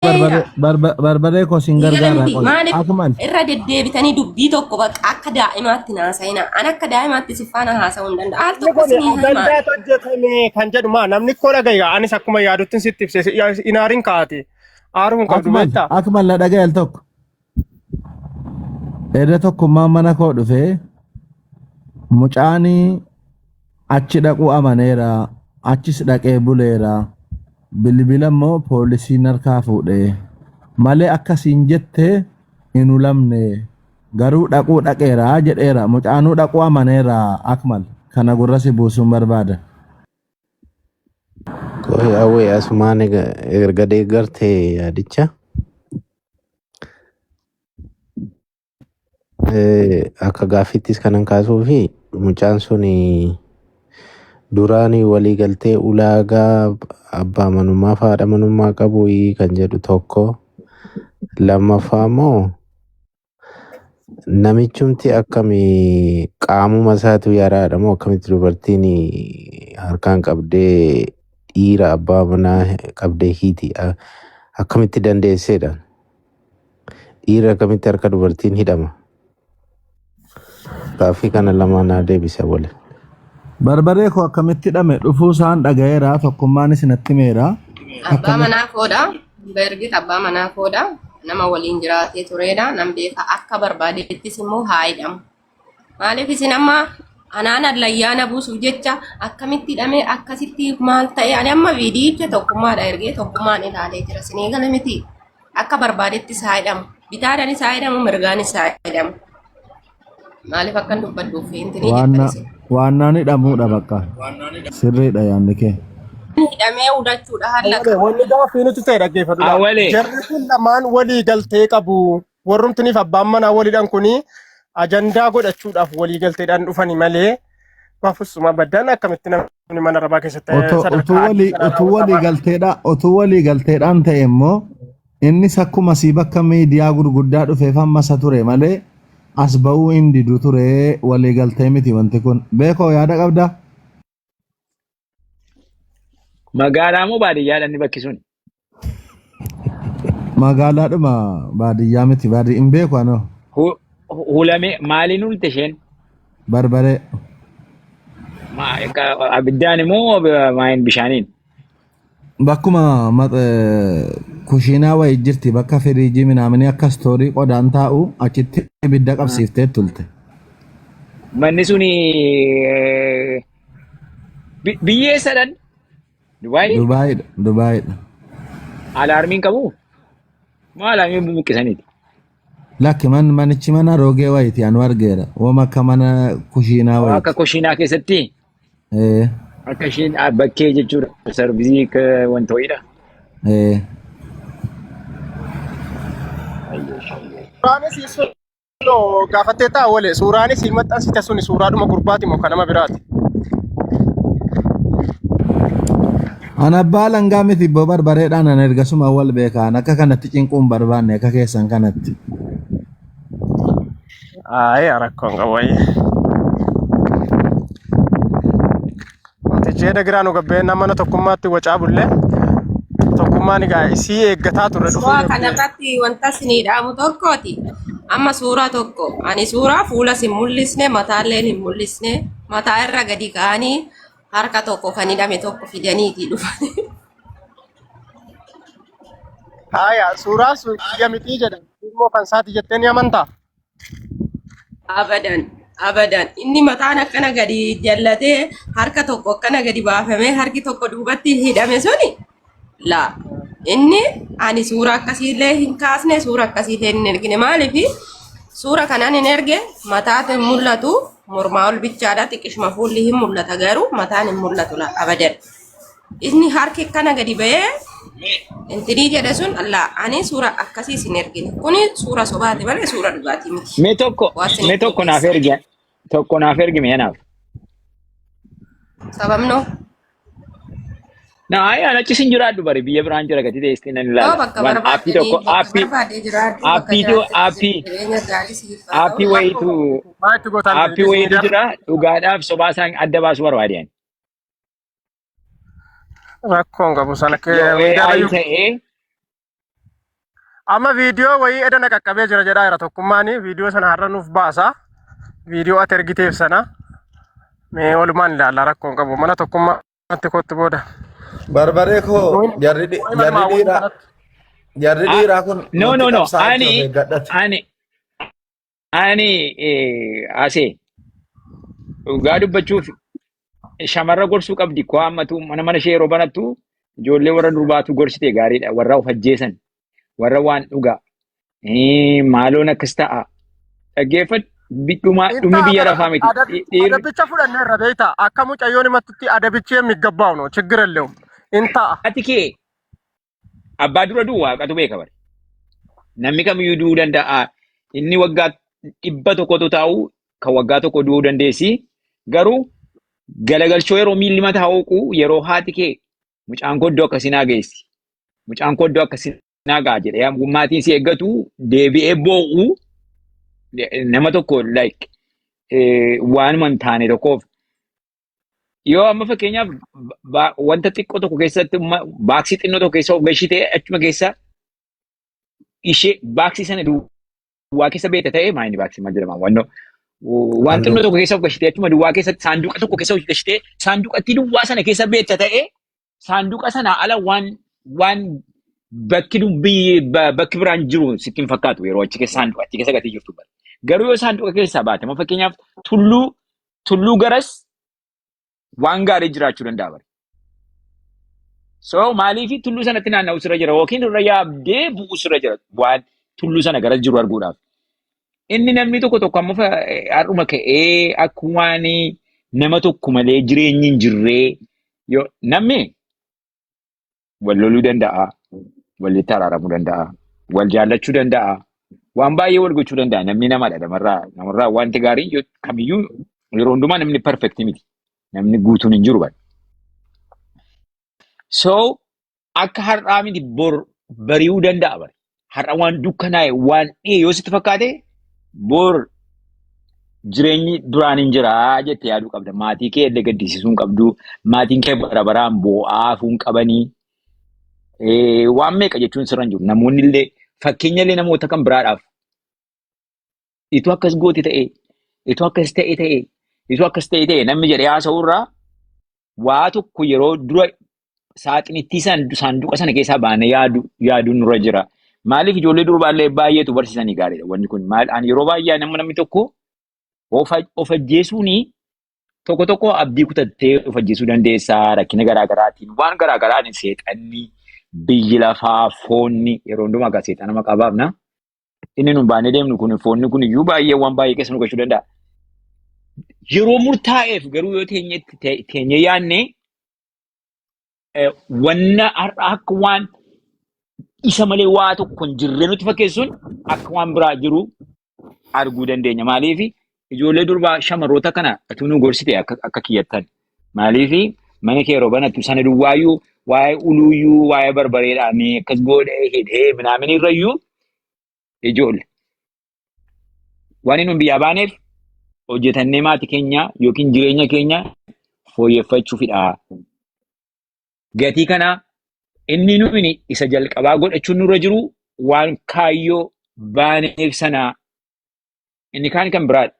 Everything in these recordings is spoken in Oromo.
Barbaree koo sin gargaara Eegalamti qoli. maaliif Akumaan irra deddeebitanii dubbii tokko bakka akka daa'imaatti naasayina. An akka daa'imaatti si faana haasa'uu hin danda'u. Al tokko Kun sinii himaa. agandaatu hojjetame kan jedhu maa namni koo dhagaya anis akkuma yaadutti sitti ibse inaariin kaa'ate aaruun qabdu beektaa. akumaan la dhagayal tokko. Edda tokkummaan mana koo dhufee mucaanii achi dhaquu amaneera. Achis dhaqee buleera. Bilbila immoo poolisiin harkaa fuudhee malee akkasiin jettee hin ulamne garuu dhaquu dhaqeera jedheera. Mucaanuu dhaquu amaneera akmal kana gurra si buusuun barbaada. Awwee asumaan erga deeggartee yaadicha akka gaaffittis kanan kaasuu fi mucaan sun duraanii walii galtee ulaagaa abbaa manummaa fi haadha manummaa qabu kan jedhu tokko lammaffaa immoo namichumti akkamii qaamuma isaatu yaraadha moo akkamitti dubartiin harkaan qabdee dhiira abbaa manaa qabdee hiiti akkamitti dandeesseedha dhiira akkamitti harka dubartiin hidhama gaaffii kana lamaan naa deebisa waliin. Barbaree koo akkamitti hidhame dhufuu isaan dhagayeera tokkummaanis natti himeera. Abbaa manaa koodha. Bergit abbaa manaa koodha. Nama waliin jiraatee turedha. Nam beeka akka barbaadeettis immoo haa hidhamu. Maaliif isin amma anaan allayyaana buusuuf jecha akkamitti hidhamee akkasitti maal ta'e ani amma viidiyicha tokkummaadha ergee tokkummaan ilaalee jira. Sinii gala miti akka barbaadeettis haa hidhamu. Bitaadhaanis haa hidhamu mirgaanis haa hidhamu. Maaliif akkan dubbadduuf hintinii jettanisin. Waannaan hidhamuudha bakka. Sirriidha yaadni kee. Hidhamee hudachuudha hallaqa. Wanni gaaffii nuti ta'e dhaggeeffatu. Jarri kun lamaan walii galtee qabu. Warrumtiniif abbaan manaa waliidhaan kuni ajandaa godhachuudhaaf walii galteedhaan dhufani malee baafusuma baddaan akkamitti namni mana rabaa keessatti Otuu walii galteedhaan ta'e immoo innis akkuma sii bakka miidiyaa gurguddaa dhufeef ammasa ture malee as ba'uu hin didu ture walii galtee miti wanti kun beekoo yaada qabda. Magaalaa moo baadiyyaadha inni bakki sun? Magaalaadhuma baadiyyaa miti baadiyyaa hin beeku anoo. Hulame maaliin ulte isheen? Barbaree. Abiddaan immoo maayin bishaaniin? Bakkuma kushiinaa wayii jirti bakka firiijii minaamini akka stoorii qodaan taa'u achitti ibidda qabsiiftee tulte. Manni suni biyyee sadan Dubaayidha. Dubaayidha. Alaarmiin qabu? Maa alaarmiin buqqisaniiti? Lakki manichi mana roogee wayiiti anu argeera. Wama akka mana kushiinaa wayiiti. Akka kushiinaa keessatti? Akka ishiin bakkee jechuudha. Sarvisii wanta wayiidha. Suuraanis gaafattee ta'a wale suuraanis hin maxxansite suni suuraadhuma gurbaati moo kan nama biraati? Ana abbaa langaa miti ibboo barbareedhaan ana ergasuma wal beekaan akka kanatti cinquun barbaanne akka keessan kanatti. Rakkoon qabu wayye. Wantichi dagiraa nu gabbee nama tokkummaatti wacaa bullee tokkummaan egaa isii eeggataa turre dhufuu. Suuraa kanarratti wanta isinii dhaamu tokkooti. Amma suuraa tokko ani suuraa fuulas hin mul'isne mataallee hin mul'isne mataa irra gadi ka'anii harka tokko kan hidhame tokko fidaniiti dhufan. Suuraa sun biyya mitii jedhama. Immoo kan isaati jettee ni amantaa? Abadan. Inni mataan akkana gadi jallatee harka tokko akkana gadi baafamee harki tokko duubatti hidhame suni laa. Inni ani suura akkasiillee hin kaasne suura akkasiillee hin ergine maaliif suura kanaan hin erge mataatu hin mul'atu mormaa ol bichaadha xiqqishuma fuulli hin mul'ata garuu mataan hin mul'atu abadan. Inni harki akkana gadi ba'ee intinii jedhe sun allaa ani suura akkasiis hin ergine kuni suura sobaati malee suura dhugaatii miti. Mee tokko naaf erge tokko naaf erge mee naaf. Sababnoo. Nah, ayah nak cisin juradu bari biaya beranjur agak tidak istinan lah. Api toko api way itu jura ugada sobasang ada baswar wadian. Rakkoon qabu sana Amma viidiyoo wayii edana qaqqabee jira jedhaa jira tokkummaani viidiyoo sana har'a nuuf baasa. Viidiyoo ati ergiteef sana mee walumaan ilaalla rakkoon qabu mana tokkummaatti kootti booda. Barbaree koo jarri dhiiraa kun no ani asee dhugaa dubbachuuf shamarra gorsuu qabdi koo ammatu mana ishee yeroo banattu ijoollee warra durbaatu gorsite gaariidha warra of ajjeesan warra waan dhugaa maaloon akkas ta'a dhaggeeffadhu dhumni biyya lafaa miti. Adabicha fudhannee irra beektaa akka mucayyoon himattutti adabichi የሚገባው ነው ችግር የለውም እንታ ati kee abbaa dura du'u waaqatu beeka bare namni kamiyyuu du'uu danda'a inni waggaa 100 taa'u kan waggaa tokko du'uu dandeessi garuu galagalchoo yeroo miilli mataa hooqu yeroo haati kee mucaan koddoo akkasinaa geessi mucaan koddoo akkasinaa gaa jedhe maatiin si eeggatu deebi'ee boo'u nama tokko like waanuma hin taane tokkoof yoo amma fakkeenyaaf wanta xiqqoo tokko keessatti baaksii xinnoo tokko keessa gashitee achuma keessa ishee baaksii sana duwwaa keessa beekta ta'e maayini baaksii maal jedhama waan xinnoo tokko keessa gashitee achuma duwwaa keessatti saanduqa tokko keessa gashitee saanduqatti duwwaa sana keessa beekta ta'e saanduqa sana ala waan bakki biraan jiru sitti hin fakkaatu yeroo achi keessa saanduqa achi keessa gatii jirtu garuu yoo saanduqa keessaa baate amma fakkeenyaaf tulluu garas waan gaarii jiraachuu danda'a bare. So maaliif tulluu sanatti naanna'u sirra jira yookiin irra yaabdee bu'u sirra jira waan tulluu sana garas jiru arguudhaaf. Inni namni tokko amma har'uma ka'ee akka waan nama tokko malee jireenyi hin jirree yoo namni wal loluu danda'a, walitti araaramuu danda'a, wal jaallachuu danda'a, waan baay'ee wal gochuu danda'a namni namadha namarraa wanti gaarii kamiyyuu yeroo hundumaa namni perfect miti. Namni guutuun hin jiru bare. So akka har'aa miti bor bari'uu danda'a bare. Har'a waan dukkanaa'e waan yoo sitti fakkaate bor jireenyi duraan hin jiraa jettee yaaduu qabda. Maatii kee illee gaddisiisuu hin qabdu. Maatiin kee bara baraan boo'aafuu hin qabanii. Waan meeqa jechuun sirra hin jiru. Namoonni illee fakkeenya illee namoota kan biraadhaaf ituu akkas gooti ta'e, ituu akkas ta'e. Isu akkas ta'e namni jedhee haasa'urraa waa tokko yeroo dura saaxinittii saanduqa sana keessaa baane yaaduun nurra jira. Maaliif ijoollee durbaallee baay'eetu barsiisanii gaariidha wanni kun yeroo baay'ee namni tokko of ajjeesuuni tokko abdii kutattee of ajjeesuu dandeessaa rakkina garaagaraatiin waan garaagaraatiin seexanni biyyi lafaa foonni yeroo hundumaa gaa seexana maqaa baafna. Inni nun baanee deemnu kun foonni kun iyyuu baay'ee waan baay'ee keessa nu gachuu danda'a. Yeroo murtaa'eef garuu yoo teenye yaadne wanna akka waan isa malee waa tokko hin jirre nutti fakkeessuun akka waan biraa jiru arguu dandeenya. Maaliif ijoollee durbaa shamarroota kana atuu nu gorsite akka kiyyattan. Maaliif mana kee yeroo banattu sana duwwaayyuu waa'ee uluuyyuu waa'ee barbareedhaan akkas godhee hidhee minaamin irrayyuu ijoolle. Waan inni biyyaa baaneef hojjetannee maatii keenya yookiin jireenya keenya fooyyeffachuufidha. Gatii kana inni nuyi isa jalqabaa godhachuun nurra jiru waan kaayyoo baaneef sana inni kan biraadha.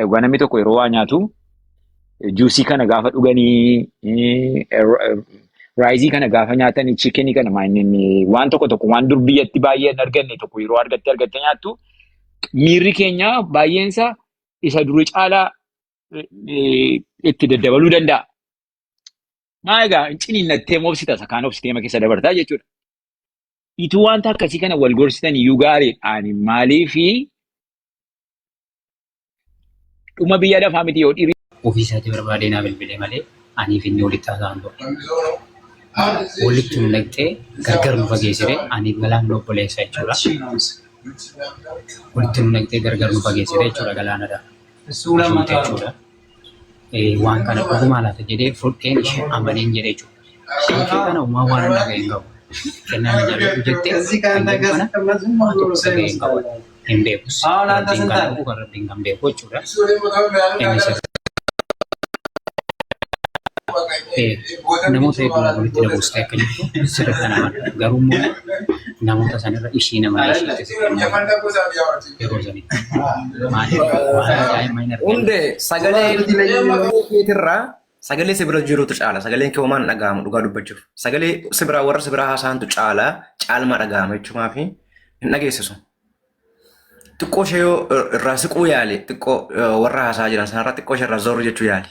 Egaa namni tokko yeroo waa nyaatu juusii kana gaafa dhuganii raayizii kana gaafa nyaatanii chiikenii kana waan tokko waan dur biyyatti baay'ee hin arganne tokko yeroo argatte nyaattu miirri keenya baay'eensa isa durii caalaa itti daddabaluu danda'a. Egaa ciniinnattee moofsita sakaan obsiteema keessa dabartaa jechuudha. Ituu wanta akkasii kana wal gorsitan iyyuu gaariidhaan maaliifi dhuma biyya lafaa miti yoo dhiirii. Ofii isaatii barbaadee naa bilbilee malee aniif inni walitti haasa'an ture. Walitti nu naqxee gargar nu fageessire aniif galaan nu obboleessa jechuudha. Walitti nu naqxee gargar nu fageessire jechuudha galaanadha. Ashuute jechuudha. Waan kana dhugumaa laata jedhee fudheen ishee amaneen jedhee jechuudha. Ishee kana uumaa waan hin dhaga'een qabu. Kennaan ijaaruu jettee kan kana waan tokko dhaga'een qabu. Hin beekus. Rabbiin kan dhabu kan rabbiin kan beeku jechuudha. Namoota hedduu walitti dabuustee akka jirtu sirriitti nama garuu immoo namoota sanirra ishii nama yeroo sanii. Maaliif waan daa'imman hin argine. Hunde sagalee keetirraa sagalee sibira jirutu caala. Sagaleen kee homaan dhaga'amu dhugaa dubbachuuf. Sagalee sibiraa warra sibiraa haasaantu caalmaa dhaga'ama jechuumaa fi hin dhageessisu. Xiqqoo ishee yoo irraa siquu yaale xiqqoo warra haasaa jiran sanarraa xiqqoo ishee irraa zorru jechuu yaali.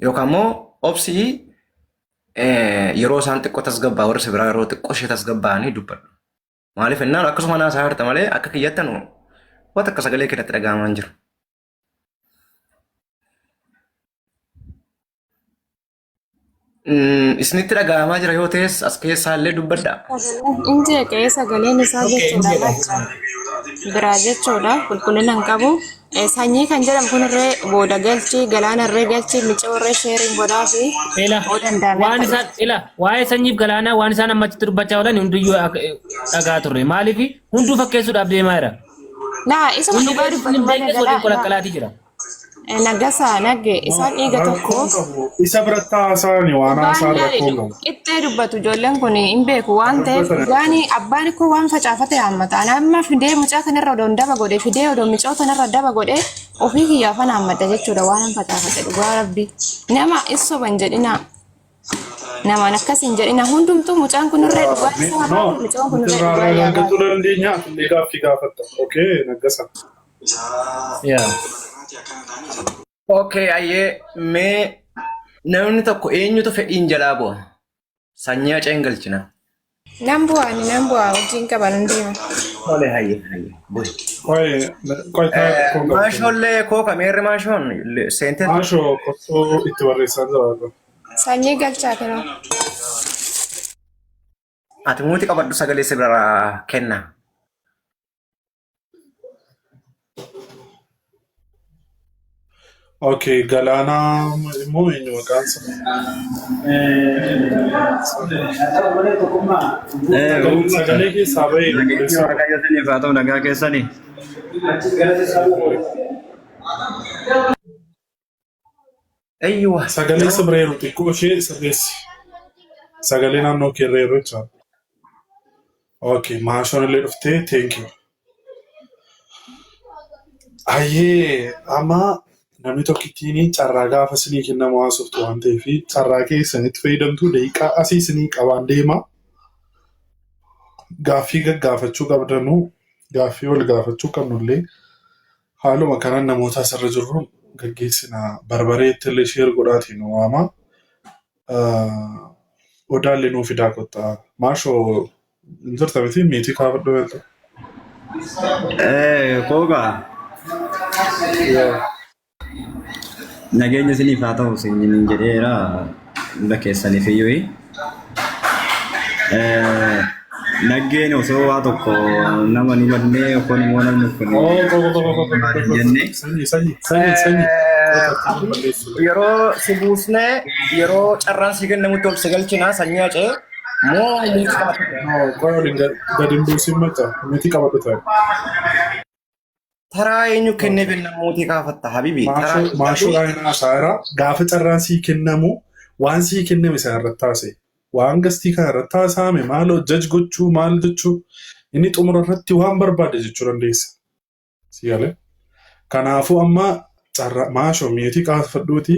Yookaan immoo obsii yeroo isaan xiqqoo tasgabbaa warra sibiraa yeroo xiqqoo ishee tasgabbaanii dubbadhu. Maaliif innaan akkasuma naasaa harta malee akka kiyyattan waan akka sagalee keessatti dhaga'amaa hin jiru. Isinitti dhaga'amaa jira yoo ta'es as keessaallee dubbadha. Inni qe'ee sagaleen isaa jechuudha biraa jechuudha qulqullina hin qabu. Sanyii kan jedhamu kunirree booda galchii galaanarree galchii micoorree sheeriin godhaa fi waan isaan waa'ee sanyiif galaanaa waan isaan ammatti dubbachaa oolan hunduyyuu dhagaa turre maaliif hunduu fakkeessuudhaaf deemaa jira. Laa isa dhugaa dubbatu jira. Nagasa nagge isaan dhiiga tokko isa biratti haasa'ani waan haasaa rakkoo qixxee dubbatu ijoolleen kun hin beeku waan ta'eef gaani abbaan koo waan facaafate hammata amma fidee mucaa kanarra odoon daba godhe fidee odoon micoo kanarra daba godhe ofii kiyyaafan hammata jechuudha waan facaafate dhugaa rabbi nama issoban jedhina namaan akkas hin jedhina hundumtuu mucaan kunirree dhugaa isaa mucaan kunirree dhugaa yaagatu dandeenya illee gaaffii gaafatta okay nagasa Okay, ayyee mee namni tokko eenyutu fedhiin jalaa bu'a? Sanyii aceen galchina. Nan bu'aa wajjin qaban hundeema. Tole hayyee bu'e. Maashoollee kooka meerri maashoon seentee. Maashoo qottoo itti barreessan jiraatu. Sanyii galchaa kenna. Ati muuti qabadhu sagalee sibiraa kenna. Okay, Galana immoo eenyu maqaan isaa? Sagalee keessaa bahee Waaqayyootaniif haa ta'u nagaa keessanii. Eeyyuu sagalee sibireeru xiqqoo ishee sirreessi. Sagalee naannoo keerreeru jechaadha. Okay, maashoon illee dhuftee thank you. Ayyee amma namni tokkittiin carraa gaafa isinii kennamu haasoftu waan ta'eef carraa keessanitti fayyadamtuu daqiiqaa asii isinii qabaan deema. Gaaffii gaggaafachuu qabdanuu gaaffii wal gaafachuu qabnullee haaluma kanaan namoota asirra jirruun gaggeessina barbareetti illee sheer godhaatiin waama. Odaallee nuu fidaa kottaa. Maashoo hin jirta miti miitii kaafadhu beektu. Kookaa. Nageenya isiniif haa ta'u isiniin jedheera hunda keessaniif iyyuu. Naggeen osoo waa tokko nama nu badnee yookaan immoo namni kun jennee. Yeroo si buusnee yeroo carraan si kennamutti ol si galchinaa sanyii acee moo muuti qabatu? Gadi hin buusin macha miti qabadhu ta'e. Taraa eenyu kennee benna muutii kaafatta habibi. Maashuudhaan hin haasaa'eera. Gaafa carraan sii kennamu waan sii kenname isa irratti haasa'e. Waan gastii kana irratti haasa'ame maaloo jaj gochuu maal jechuu inni xumura irratti waan barbaade jechuu dandeessa. Si galee. Kanaafuu amma maashoo miitii kaafadhuuti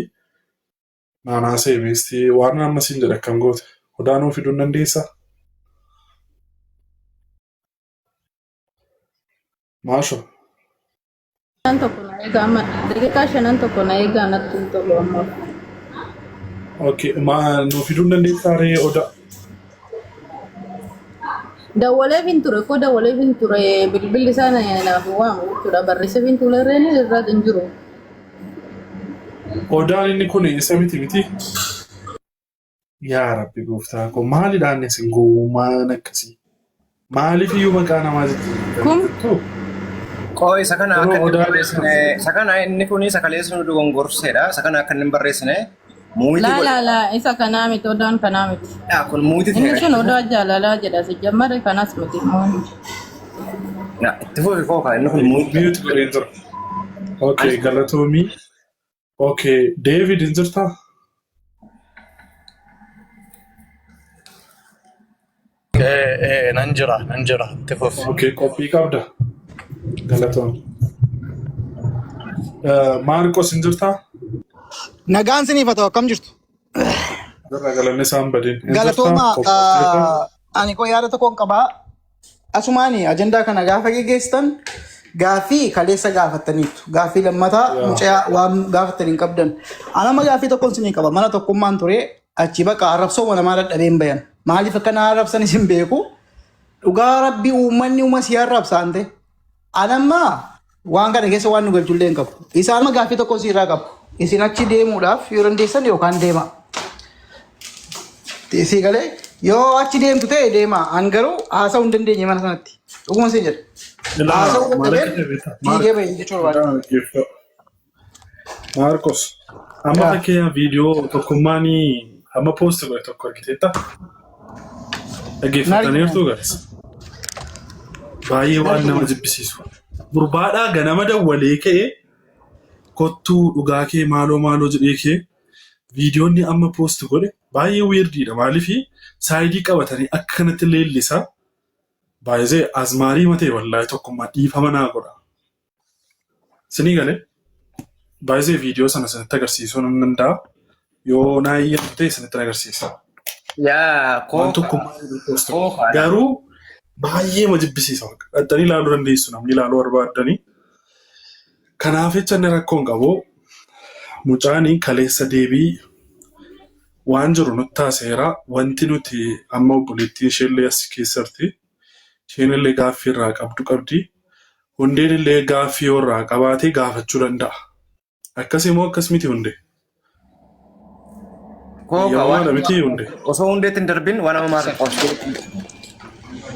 naanaasee beestii waan amma siin jedha akkam goote odaanuu fiduu hin dandeessaa? Maashoo. Okay, nu fiduu hin dandeessaa ree odaa? Dawalee finture ko dawalee finture bilbilli sana naaf waamu jechuudha barreessa finture reeni irraa hin jiru. Odaan inni kun isa miti. Yaa Rabbi gooftaa koo maalidhaan isin gowwummaan akkasii? Maaliif iyyuu maqaa namaa jettu? Koi sakana akan barreessine sakana inni kun sakalee sunu dogongorseedha sakana akan hin barreessine muuyiti la isa kana miti odaan kana miti kun muuyiti inni sun odaa jaalala jedha si jammare kanas miti na itti fufi kooka inni kun muuyiti godheen jira. Okay, galatoomi. Okay, David hin jirtaa? Nanjira. Tifuf. Okay, qophii qabda. Galatoon. Maarqos hin jirtaa? Nagaan siniif haa ta'u akkam jirtu? Irra galanni isaan badin. Galatooma ani koo yaada tokkoon qabaa. Asumaani ajandaa kana gaafa geggeessitan gaaffii kaleessa gaafattaniitu. Gaaffii lammataa mucaa waan gaafattan hin qabdan. Anama gaaffii tokkoon sinii qaba. Mana tokkummaan ture achi baqa arrabsoo namaa dadhabeen bayan. Maaliif akkana arrabsan isin beeku? Dhugaa rabbii uummanni uuma si arrabsaan ta'e. Anamma waan kana keessa waan nu galchullee hin qabu. Isaan gaaffii tokkoon si irraa qabu. Isin achi deemuudhaaf yoo dandeessan yookaan deema. Isii galee yoo achi deemtu ta'e deema. An garuu haasa'uu hin dandeenye mana sanatti. Dhuguma isin jedha. Haasa'uu dandeenye fiigee bahe jechuudha. Maarqos, amma fakkeenyaaf viidiyoo tokkummaanii amma poosti godhe tokko argiteetta. Dhaggeeffataniirtuu garis. Baay'ee waan nama jibbisiisu. Gurbaadhaa ganama dawwalee ka'e kottuu dhugaa kee maaloo jedhee kee viidiyoonni amma poosti godhe baay'ee weirdiidha. Maaliif saayidii qabatanii akka kanatti leellisaa baay'ee azmaarii matee wallaahi tokkummaa dhiifama naa godha. Sinii galee baay'ee viidiyoo sana sanitti agarsiisuu nan danda'a. Yoo naa iyyatu ta'e sanitti agarsiisa. Waan tokkummaa garuu baay'ee ma jibbisiisa. Dhattanii ilaaluu dandeessu namni ilaaluu barbaadanii. Kanaaf jecha inni rakkoon qabu mucaanii kaleessa deebii waan jiru nutti taaseera. Wanti nuti amma obboleettiin isheellee as keessatti isheen illee gaaffii irraa qabdi. Hundeen illee gaaffii irraa qabaatee gaafachuu danda'a. Akkasii moo akkas miti hundee? Yaamaadha miti hundee. Osoo hundeetti hin darbin waan amma maasa qabsu.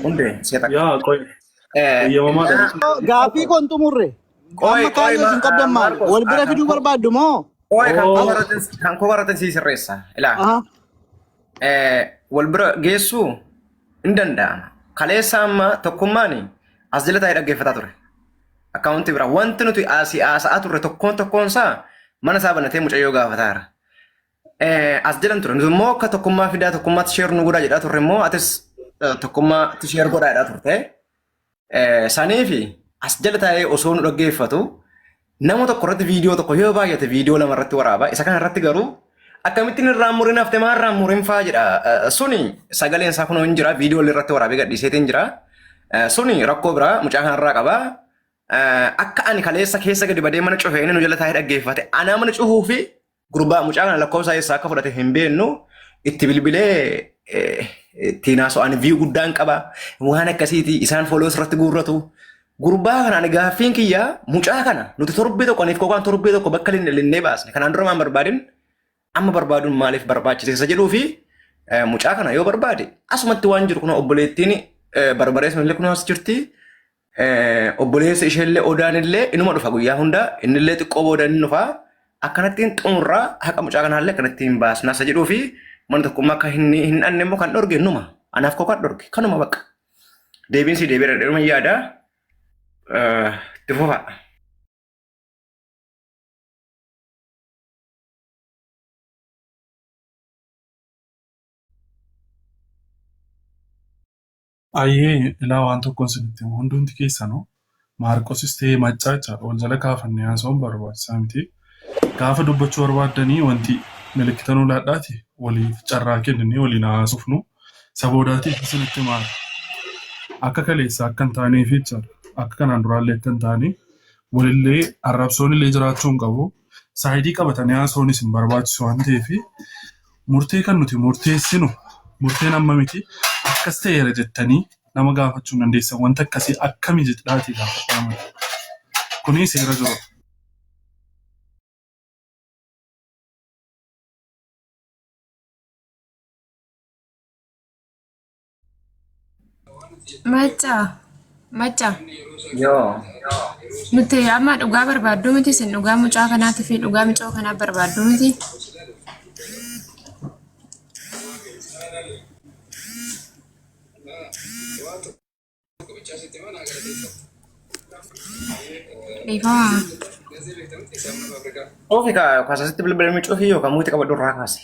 Hundee seeta. Yaa qoy. Yaamaadha. Gaaffii kun xumurre. Amma kaayoo isin qabdan maal? Wal bira fiduu barbaaddu moo? Kan koo baratan sii sirreessa. Ilaa. Wal bira geessuu hin danda'ama. Kaleessa amma tokkummaani as jala taa'ee dhaggeeffataa ture. Akkaawuntii biraa wanti nuti haasa'aa turre tokkoon isaa mana isaa banatee mucayyoo gaafataa jira. As jalan ture. Nuti immoo akka tokkummaa fidaa tokkummaatti sheer nu godhaa jedhaa turre immoo atis tokkummaatti sheer godhaa jedhaa turte. Saniifi as jala taa'ee osoo nu dhaggeeffatu nama tokko irratti viidiyoo tokko yoo baay'ate viidiyoo lama irratti waraaba. Isa kana irratti garuu akkamittiin irraan muriin haftee maa irraan muriin fa'aa jedha. Suni sagaleen isaa kunoo hin jira viidiyoo irratti waraabee gadhiiseetiin jira. Suni rakkoo biraa mucaa kanarraa qaba. Akka ani kaleessa keessa gadi badee mana cufee inni nu jala taa'ee dhaggeeffate. Anaa mana cufuu fi gurbaa mucaa kana lakkoofsaa eessaa akka fudhate hin beeknu itti bilbilee tiinaasoo ani viyuu guddaan qaba. Waan akkasiiti isaan fooloos irratti guurratu. Gurbaa kana ani gaaffiin kiyyaa mucaa kana nuti torbee tokko aniif kokaan torbee tokko bakka linnee baasne. Kanaan dura maan barbaadin amma barbaaduun maaliif barbaachisa jedhuu fi mucaa kana yoo barbaade asumatti waan jiru kun obboleettiin barbarees illee kun as jirti. Obboleessa isheellee odaan illee inuma dhufa guyyaa hunda innillee xiqqoo boodaan inni dhufa. Akkanattiin xumurraa haqa mucaa kanaallee akkanattiin baasnaa isa jedhuu fi mana tokkummaa akka hin dhanne immoo kan dhorge numa. Anaaf kokaan dhorge kanuma bakka. Deebiin si deebiira dheeruma yaada. Itti fufa. Ayyee ilaa waan tokkoon sinitti hundumti keessanuu Maarqosis ta'ee maccaa jechaadha. Wal jala kaafannee haasa'uun barbaachisaa miti. Gaafa dubbachuu barbaaddanii wanti milikitanuu laadhaati waliif carraa kennanii waliin haasofnu saboodaatiif isinitti maala. Akka kaleessa akka hin taaneef jechaadha. Akka kanaan duraallee akka hin taane walillee arrabsoon illee jiraachuu hin qabu. Saayidii qabatanii haasa'uunis hin barbaachisu waan ta'eef murtee kan nuti murteessinu murteen amma miti akkas ta'eera jettanii nama gaafachuu hin dandeessan wanta akkasii akkamii jedhaatii gaafatamu. Kuni seera jiru. Macca. Yoo. Nuti amma dhugaa barbaaddu miti isin dhugaa mucaa kanaatii fi dhugaa mucaa kanaa barbaaddu miti. Dhiifama. Ofi kaasasitti bilbilamii cufii yookaan muuti qabadhu irraa kaase.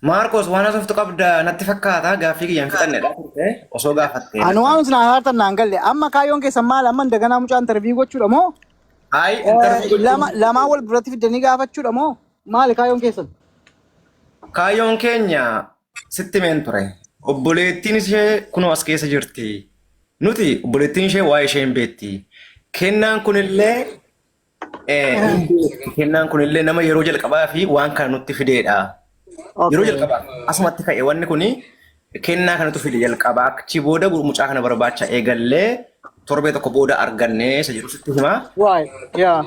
Maarkos waan asoftu qabda natti fakkaata gaaffii kiyyaan fixannedha turte osoo gaafattee. Anu waan sun haartan naan galle amma kaayyoon keessan maal amma daganaa mucaa interview gochuudha moo? Ay interview Lamaa wal biratti fidanii gaafachuudha moo? Maali kaayyoon keessan? Kaayyoon keenya sitti meen ture. Obboleettiin ishee kunoo as keessa jirti. Nuti obboleettiin ishee waa'ee ishee hin beekti. Kennaan kunillee nama yeroo jalqabaa fi waan kana nutti fideedha. Yeroo jalqabaa asumatti ka'e wanni kuni kennaa kanatu fide jalqabaa achi booda mucaa kana barbaacha eegallee torbee tokko booda arganne isa jedhu sitti himaa. Waay yaa.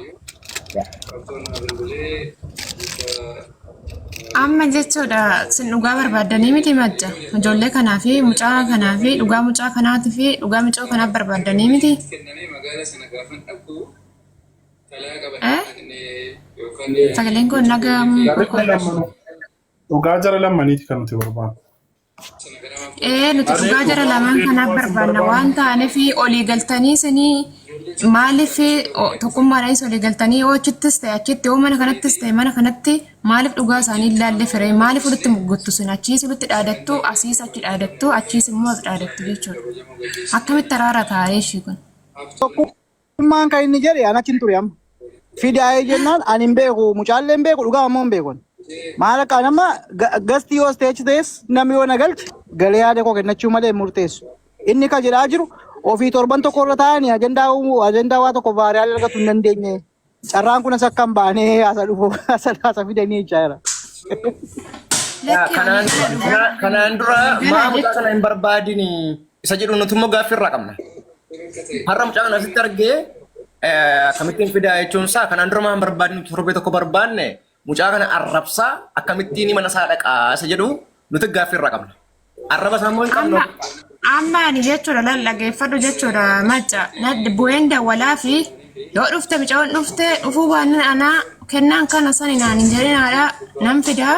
Amma jechuudha sin dhugaa barbaadanii miti majja. Ijoollee kanaa fi mucaa kanaa fi dhugaa mucaa kanaatii fi dhugaa mucaa kanaaf barbaadanii miti. Sagaleen kun nagamu. Dhugaa jara lamaniiti kan nuti barbaadu. Nuti dhugaa jara lamaan kanaaf barbaadna waan ta'aniif olii galtanii isinii maaliif tokkummaadhaanis olii galtanii yoo achittis ta'e achitti yoo mana kanattis ta'e mana kanatti maaliif dhugaa isaanii ilaalle firee maaliif walitti mugguttu sun achiis walitti dhaadattu asiis achi dhaadattu achiis immoo as dhaadattu jechuudha. Akkamitti araara taa'ee ishii kun. Tokkummaan kan inni jedhe ana achiin ture amma. Fidaa'ee jennaan ani hin beeku mucaallee hin beeku dhugaa ammoo hin beekun. Maal akka nama gasti yoo stage ta'es namni yoo nagalche galee yaada koo kennachuu malee murteessu. Inni kan jedhaa jiru ofii torban tokko irra taa'anii ajandaa waa tokko vaariyaal argatu hin dandeenye. Carraan kun as akka hin baanee asa dhufu asa fidanii jechaa jira. Kanaan dura maa mucaa kana hin barbaadini isa jedhu nuti immoo gaaffii irraa qabna. Har'a mucaa kana asitti argee akkamittiin fidaa jechuun isaa kanaan dura maa hin barbaadini torbee tokko barbaanne mucaa kana arrabsaa akkamittiin mana isaa dhaqaa isa jedhu nuti gaaffii irraa qabna. Arraba isaa immoo hin qabnu. Amma ani jechuudha lallageeffadhu jechuudha macca bu'een dawwalaa fi yoo dhufte mucaan dhufuu baannaan anaa kennaan kana sani naan hin jedhinaadha nan fidaa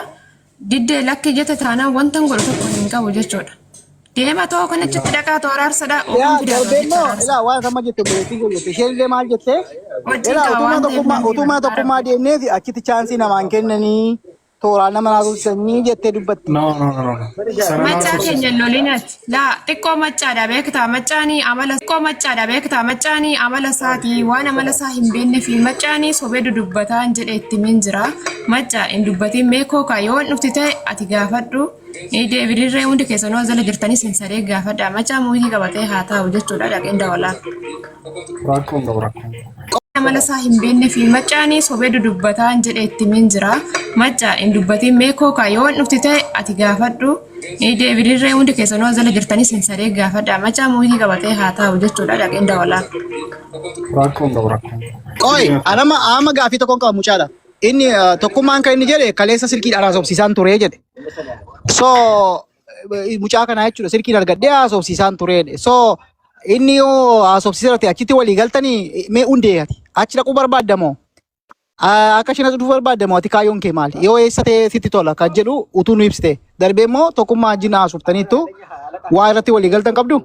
diddee lakki jette taanaan wanta godhu tokko hin qabu jechuudha. Deema too kanachitti dhaqaa too araarsadha. Ilaa waan sama jette buleetii jette isheen illee maal jette? Utuma tokkummaa deemnee fi achitti chaansii namaan kennanii tooraan nama naasofsanii jettee dubbatti. Machaa keenya lolinati. Laa xiqqoo machaadha beektaa machaanii amala xiqqoo machaadha beektaa machaanii amala isaatii waan amala isaa hin beekne fi machaanii sobee dudubbataan jedhe itti min jira. Machaa hin dubbatiin meekoo yoo dhufti ta'e ati gaafadhu. Deebidirree hundi keessanoo jala jirtanii sinsaree gaafadha. Machaa muutii qabatee haa taa'u jechuudha dhaqeen dawalaa. Amala isaa hin beekne fi machaanii sobee dudubbataan jedhe itti min jira. Machaa hin dubbatiin meekoo yoo dhufti ta'e ati gaafadhu. Deebidirree hundi keessanoo jala jirtanii sinsaree gaafadha. Machaa muutii qabatee haa taa'u jechuudha dhaqeen dawalaa. Qoy ama gaaffii tokkoon qaba mucaadha. Inni tokkummaan kan inni jedhe kaleessa silkiidhaan haasofsiisaan ture jedhe. So mucaa kana jechuudha silkiin argadhee haasofsiisaan ture. So inni yoo haasofsiisarate achitti walii galtanii mee hundeeyati achi dhaquu barbaaddamoo akka isheen as dhufuu barbaaddamoo ati kaayyoon kee maali yoo eessa ta'e sitti tola kan jedhu utuu nu ibsite darbee immoo tokkummaa wajjin haasoftaniittu waa irratti walii galtan qabdu.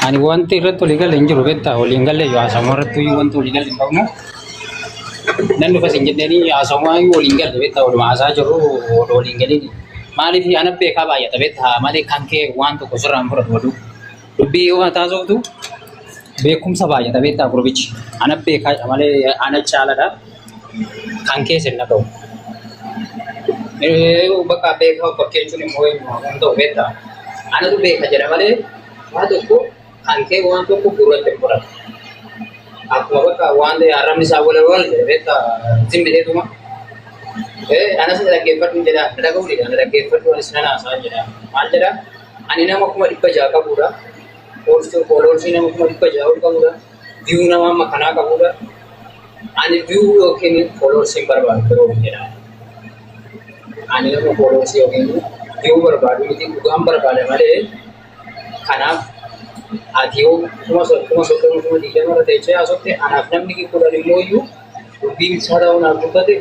Ani wanti irratti walii galee hin jiru beektaa waliin galee yoo haasamu irratti wanti walii galee hin qabnu. Nan dhufa sin jedhanii haasamu waliin galee beektaa waluma haasaa jiru waliin galee. Maaliif ana beekaa baay'ata beektaa malee kan kee waan tokko sirraan fudhatu wadu. Dubbii yoo taasiftu beekumsa baay'ata beektaa gurbichi. Ana beekaa malee ana caaladha. Kan kee sirna ta'u. Bakka beekaa fakkeessuun immoo waan ta'u beektaa. Ana tu beekaa jedha malee waan tokko kan kee waan tokko gurratti fudhatu. Akkuma bakka waan arrabni isaa wal jedhe beektaa zimmeteetuma. Ana sana dhaggeeffadhu jedha dhaga'uudha ana dhaggeeffadhu ani sana naasaa jedha maal jedha ani nama kuma 600 qabudha pooloorsii nama kuma 600 ol qabudha biyuu nama amma kanaa qabudha ani biyuu yookiin pooloorsiin barbaadu biroo jedha ani nama pooloorsii yookiin biyuu barbaadu miti dhugaan barbaada malee kanaaf ati yoo kuma 30 irra teessee haasofte anaaf namni kudhan immoo iyyuu dubbii isaa ta'uu naaf dubbate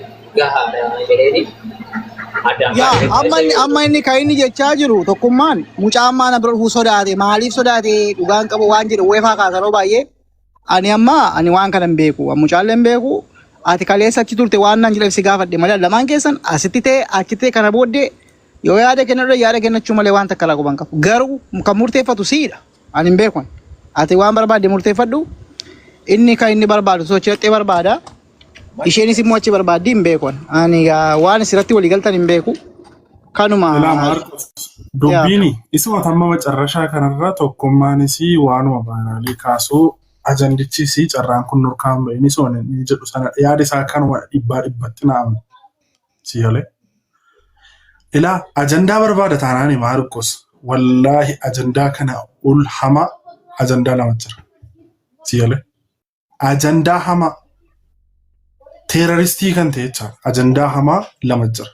amma inni kan inni jechaa jiru tokkummaan mucaa ammaa na bira dhufuu sodaate maaliif sodaate dhugaan qabu waan jedhu weefaa kaasanoo baay'ee ani waan kana hin beeku mucaallee hin beeku ati kaleessa achi turte waan nan jedhee si gaafadhe malee lamaan keessan asitti ta'e achi ta'e kana booddee yoo yaada kennadha yaada kennachuu malee waan takka laquban qabu. Garuu kan murteeffatu siidha. Ani hin beekon. Ati waan barbaadde murteeffadhu. Inni kan inni barbaadu socho'ee barbaada. Isheenis immoo achi barbaaddi hin beekon. Ani waan asirratti walii galtan hin beeku. Kanuma. Dubbiini isuma tamma macarrashaa kanarraa tokkummaanis waanuma baanaalee kaasuu ajandichis carraan kun nurkaan bahini soone ni jedhu sana yaada isaa kanuma dhibbatti naamne. Siyalee. Ilaa ajandaa barbaada taanaani Maarqos wallaahi ajandaa kana ul hama ajandaa lama jira. Siyalee. Ajandaa hama teeroristii kan ta'e jecha ajandaa hamaa lama jira.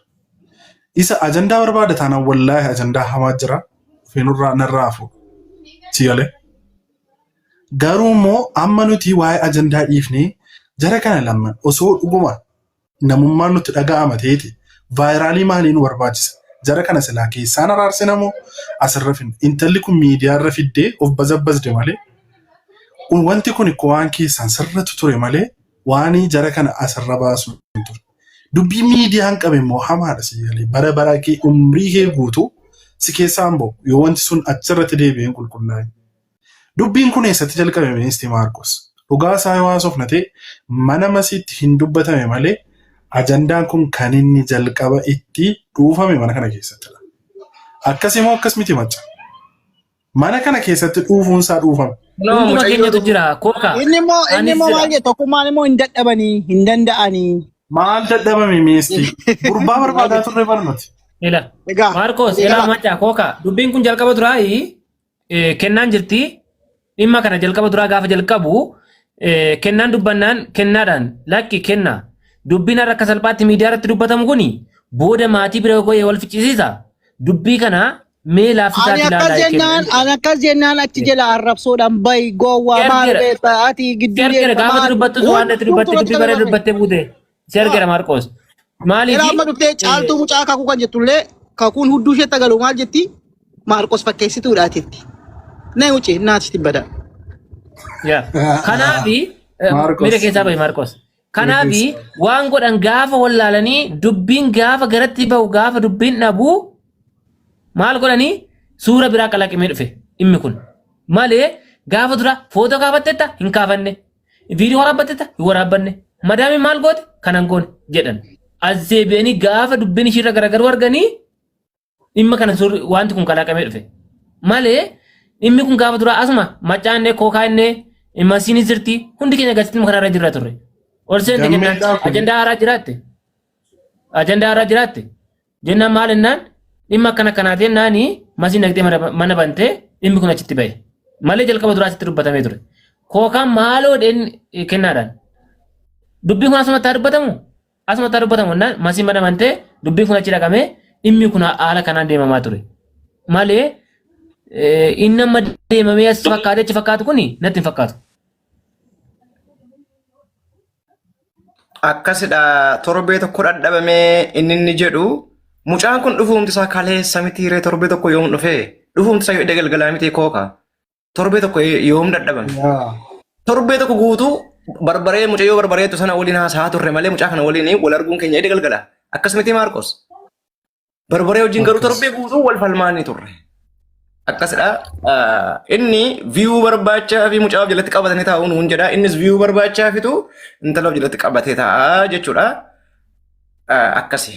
Isa ajandaa barbaada taanaan wallaahi ajandaa hamaa jira. Feenurraa narraafu. Siyalee. Garuu immoo amma nuti waa'ee ajandaa dhiifnee jara kana lamman osoo dhuguma namummaan nutti dhaga'ama ta'eeti vaayiraalii maalii nu barbaachisa. Jara kana silaa keessaan araarsinamoo asirra finne. Intalli kun miidiyaarra fiddee of bazabbazde malee. Wanti kun waan keessaan sirratu ture malee waan jara kana asirra baasu ture. Dubbii miidiyaan qabe immoo hamaadha siyalee bara bara kee umrii kee guutuu si keessaan ba'u yoo wanti sun achirratti deebi'een qulqullaa'e. Dubbiin kun eessatti jalqabe ministi Maarqos. Dhugaa isaa yoo haasofna ta'e mana masiitti hin dubbatame malee ajandaan kun kan inni jalqaba itti dhuufame mana kana keessattidha. Akkasimoo akkas miti macha. Mana kana keessatti dhuufuunsaa dhuufame. Hunduma keenyatu jira kooka. Inni immoo maal jedhe tokkummaan immoo hin dadhabanii hin danda'anii. Maal dadhabame ministi? Gurbaa barbaadaa turre barnooti. Ila. Maarqos ila macha kooka. Dubbiin kun jalqaba duraayi kennaan jirti. Dhimma kana jalqaba duraa gaafa jalqabu kennaan dubbannaan kennaadhaan lakki kenna. Dubbiin akka salphaatti miidiyaa irratti dubbatamu kuni booda maatii bira go'ee wal ficcisiisa. Dubbii kana mee laaffisaa ilaalaa ani akkas jennaan achi jala arrabsoodhaan bayi gowwaa maal beektaa ati gidduu deema gaafa dubbattu waan itti dubbatte dubbii bara dubbattee buute si argina Maarqos. Maaliif? Yeroo amma dhuftee caaltuu mucaa kakuu kan jettullee kakuun hudduu isheetti agalu maal jetti Maarqos fakkeessituudhaatitti. Nee uci naati bada. Ya. Kanaafi mire keessaa bahi Maarqos. Kanaafi waan godhan gaafa wallaalanii dubbiin gaafa garatti bahu gaafa dubbiin dhabu maal godhanii suura biraa qalaqimee dhufe dhimmi kun. Malee gaafa dura footoo kaafattetta hin kaafanne. Viidiyoo waraabbattetta hin waraabbanne. Madaami maal goote kanan goone jedhan. Azzeebi'anii gaafa dubbiin ishiirra garagaru arganii dhimma kana wanti kun qalaqamee dhufe. Malee dhimmi kun gaafa dura asuma macaannee kookaannee masiinii jirti hundi keenya gasitti kanarra jirra turre. Olseen kennaan ajandaa haaraa jiraatte. Ajandaa haaraa jiraatte. Jennaan maal jennaan dhimma akkana kanaati jennaanii masiin naqxee mana bantee dhimmi kun achitti bahe. Malee jalqaba duraa asitti dubbatamee ture. Kookaan maaloo kennaadhaan. Dubbiin kun asumatti haa dubbatamu. Asumatti haa dubbatamu jennaan masiin mana bantee dubbiin kun achi dhaqamee dhimmi kun haala kanaan deemamaa ture. Malee inni amma deemamee as fakkaatee achi fakkaatu kuni natti hin fakkaatu. Akkasidha torbee tokko dadhabamee inni jedhu mucaan kun dhufuumti isaa kaleessa mitiiree torbee tokko yoom dhufee dhufuumti isaa yoo galgalaa miti kooka torbee tokko yoom dadhabame. Torbee tokko guutuu barbaree mucayyoo barbareetu sana waliin haasaa turre malee mucaa kana waliin wal arguun keenya edda galgala. Akkas miti Maarqos. Barbaree wajjin garuu torbee guutuu wal falmaanii turre. Akkasidha inni view barbaachaa fi mucaa jalatti qabatanii taa'uun hun jedha innis view barbaachaa fitu intala jalatti qabatee taa'a jechuudha akkasi.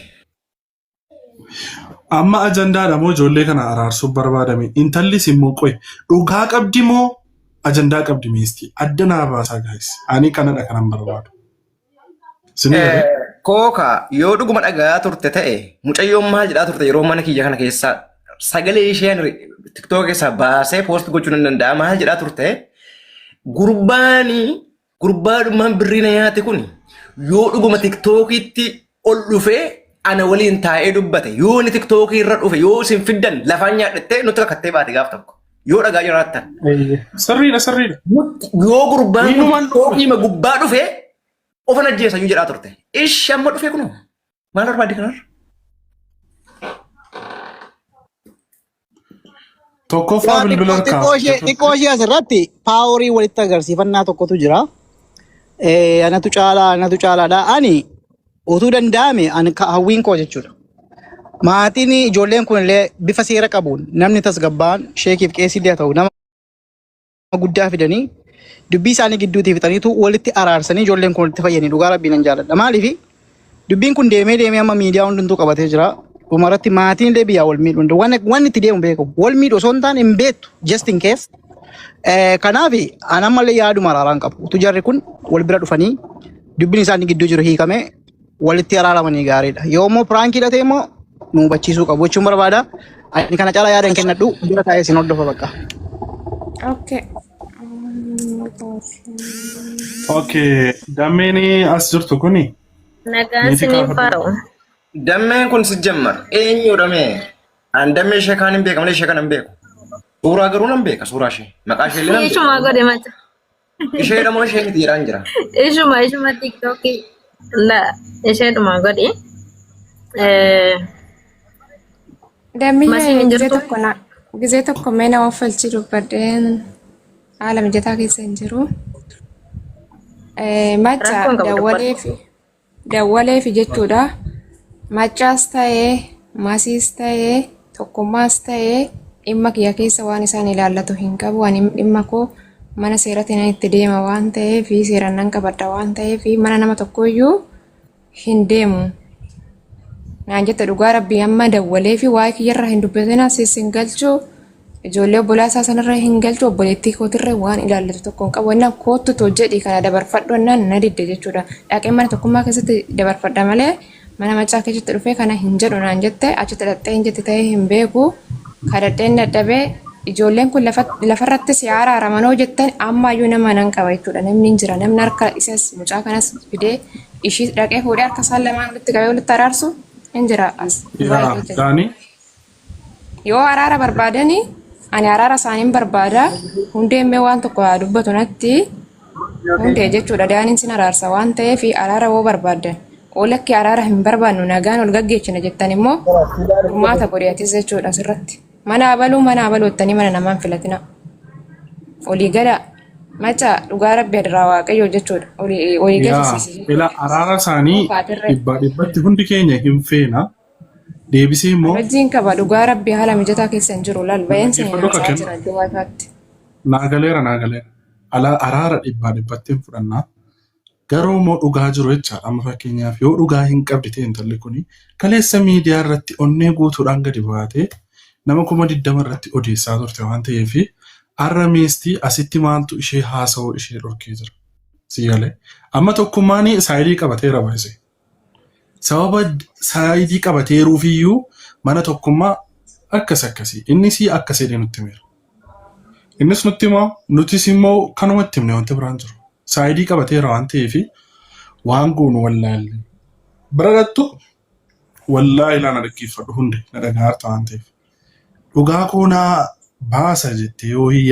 Amma ajandaadha moo ijoollee kana araarsuuf barbaadame intallis immoo qoy dhugaa qabdi moo ajandaa qabdi miisti adda naa baasaa gaayis ani kanadha kanan barbaadu. Kooka yoo dhuguma dhagaa turte ta'e mucayyoon maal jedhaa turte yeroo mana kiyya kana keessaa sagalee isheen TikTok keessaa baasee poost gochuun hin danda'a maal jedhaa turte gurbaadhumaan birriina nyaate kun yoo dhuguma TikTokitti ol dhufee ana waliin taa'ee dubbate yoo ni TikTokii irra dhufe yoo isin fiddan lafaan nyaadhattee nutti rakkattee baate gaaf tokko yoo dhagaa jiraattan. Sirriidha. Yoo gurbaan TikTokii gubbaa dhufe ofan ajjeesa yoo jedhaa turte ishi amma dhufe kunoo maal barbaadde kanarra. Tokkoffaa bilbila xiqqoo ishee asirratti paaworii walitti agarsiifannaa tokkotu jira. anatu caalaadha. Ani utuu danda'ame ani hawwiin koo jechuudha. Maatiin ijoolleen kun illee bifa seera qabuun namni tasgabbaan sheekiif qeessillee haa ta'u nama guddaa fidanii dubbii isaanii gidduutii fixaniitu walitti araarsanii ijoolleen kun walitti fayyanii dhugaa rabbiin nan jaalladha. Maaliif dubbiin kun deemee amma miidiyaa hundumtuu qabatee jira. Dhumarratti maatiin illee biyyaa wal miidhu. Wanni itti deemu beeku. Wal miidhu osoo hin taane hin beektu just in case. Kanaaf ani ammallee yaaduma araaraan qabu. Utuu jarri kun wal bira dhufanii dubbiin isaanii gidduu jiru hiikamee walitti araaramanii gaariidha. Yoo immoo piraankii dhatee immoo nu hubachiisuu qabu jechuun barbaada. Ani kana caalaa yaadan kennadhu bira taa'ee isin hordofa bakka. Okay, dammeen as jirtu kuni. Nagaan siniif bara'u. Dammeen kun si jammar eenyudha mee? An dammee ishee kaan hin beeka malee ishee kana hin beeku. Suuraa garuu nan beeka suuraa ishee. Maqaa ishee illee nan beeka. Ishuma godhe macha. Ishee dhamoo ishee miti jedhaan jira. Ishuma TikTokii la isheedhuma godhe. Dammiyyaa gisee tokko mee nama falchi dubbadheen haala mijataa keessa hin jiru. Macha dawwaleefi jechuudha. Machaas ta'ee masiis ta'ee tokkummaas ta'ee dhimma kiyya keessa waan isaan ilaallatu hin qabu. Waan dhimma koo mana seeratti nan itti deema waan ta'eef seeraan nan qabadda waan ta'eef mana nama tokkoyyuu hin deemu. Naan jette dhugaa rabbii amma dawwaleefi waa'ee kiyyarra hin dubbatina sin galchuu ijoollee obbolaa isaa sanarra hin galchuu obboleettii kootirra waan ilaallatu tokko hin qabu. Wannan koottu too jedhii kana dabarfadhu naan na didde jechuudha. Dhaqee mana tokkummaa keessatti dabarfadha malee mana macaa keessatti dhufee kana hin jedhu naan jette achitti dhaqxee hin jette ta'ee hin beeku. Kadhadheen dadhabee ijoolleen kun lafarratti si araaramanoo jettan ammaayyuu nama nan qaba jechuudha. Namni hin jira namni harka isas mucaa kanas fidee ishii dhaqee fuudhee harka isaan lamaan walitti qabee walitti araarsu hin jira as. Yoo araara barbaadanii ani araara isaaniin barbaada hundeemmee waan tokko haa dubbatu natti hundee jechuudha. Daaniin sin araarsa waan ta'eef araara woo barbaadan oolakki araara hin barbaannu nagaan ol gaggeechina jettan immoo furmaata godheetis jechuudha asirratti. Mana abaluu jettanii mana namaan filatina. Olii gala macha dhugaa rabbi adiraa waaqayyoo jechuudha. Olii galisiisi. Ila araara isaanii dhibbatti hundi keenya hin feena. Deebisee immoo. Wajjin qaba dhugaa rabbi haala mijataa keessa hin jiru laal bayansi hin jira duwwaataatti. Naagaleera. Araara dhibbatti hin fudhannaa. Garuu immoo dhugaa jiru jecha amma fakkeenyaaf yoo dhugaa hin qabdi ta'e intalli kuni kaleessa miidiyaa irratti onnee guutuudhaan gadi baatee nama 20 irratti odeessaa turte waan ta'eef har'a meestii asitti maaltu ishee haasa'uu ishee dhorkee jira. Siyalee amma tokkummaan saayidii qabateera baay'ise. Sababa saayidii qabateeruufiyyuu mana tokkummaa akkasii innis akkasii nutti himera. Innis nutti himaa nutis immoo kanumatti himne wanti biraan jiru. Saayidii qabateera waan ta'eef waan goonu wallaalle. Biradattu wallaahi ilaana dhaggeeffadhu hundi na dhagaarta waan ta'eef. Dhugaa koo naa baasa jettee yoo hin